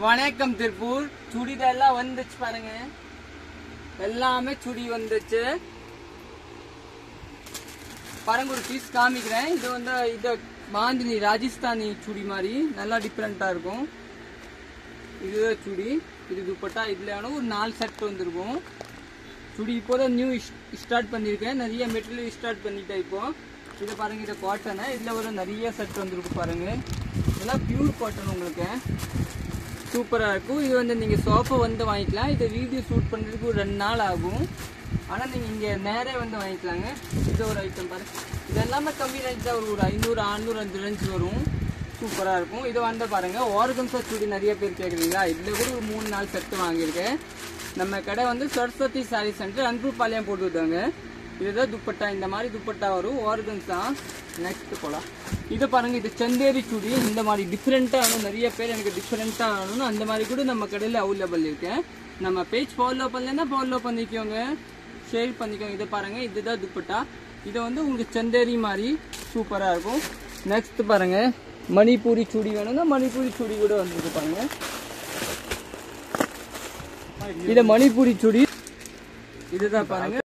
வணக்கம் திருப்பூர். சுடிதெல்லாம் வந்துச்சு பாருங்க, எல்லாமே சுடி வந்துச்சு பாருங்க. ஒரு பீஸ் காமிக்கிறேன். இது வந்து இது பாந்தினி ராஜஸ்தானி சுடி மாதிரி நல்லா டிஃப்ரெண்டா இருக்கும். இது சுடி, இது துப்பட்டா. இதுல ஒரு 4 செட் வந்துருக்கும். சுடி இப்போதான் நியூ ஸ்டார்ட் பண்ணிருக்கேன். நிறைய மெட்டீரியல் ஸ்டார்ட் பண்ணிட்டேன் இப்போ. இது பாருங்க, இது காட்டனு. இதுல ஒரு நிறைய செட் வந்துருக்கு பாருங்க. இதெல்லாம் பியூர் காட்டன், உங்களுக்கு சூப்பரா இருக்கும். இது வந்து நீங்க சோஃபா வந்து வாங்கிக்கலாம். இது வீடியோ ஷூட் பண்றதுக்கு ஒரு 2 நாள் ஆகும். ஆனா நீங்க இங்க நேரே வந்து வாங்கிக்கலாங்க. இது ஒரு ஐட்டம் பாருங்க. இது எல்லாமே கம்மி ரேஞ்ச் தான், ஒரு 500 600 அந்த ரேஞ்ச் வரும். சூப்பரா இருக்கும். இது வந்து பாருங்க, ஆர்கன்ஸா சுடி நிறைய பேர் கேக்குறீங்களா? இதுல கூட ஒரு 3-4 செட் வாங்கியிருக்கேன். நம்ம கடை வந்து சரஸ்வதி சாரி சென்டர், அன்புபாளையம் போட்டு விட்டாங்க. இதுதான் துப்பட்டா. இந்த மாதிரி துப்பட்டா வரும், ஆர்கன்ஸா. நெக்ஸ்ட் போலாம். இது பாருங்க, இது சந்தேரி சுடி. இந்த மாதிரி டிஃப்ரெண்டா ஆகணும். நிறைய பேர் எனக்கு டிஃப்ரெண்டா ஆகணும், அந்த மாதிரி கூட நம்ம கடையில் அவைலபிள் இருக்கு. நம்ம பேஜ் ஃபாலோ பண்ணலன்னா ஃபாலோ பண்ணிக்கோங்க, ஷேர் பண்ணிக்கோங்க. இதை பாருங்க, இதுதான் துப்பட்டா. இது வந்து உங்களுக்கு சந்தேரி மாதிரி சூப்பரா இருக்கும். நெக்ஸ்ட் பாருங்க, மணிப்பூரி சுடி வேணும்னா மணிப்பூரி சுடி கூட வந்துருக்கு பாருங்க. இது மணிப்பூரி சுடி. இதுதான் பாருங்க.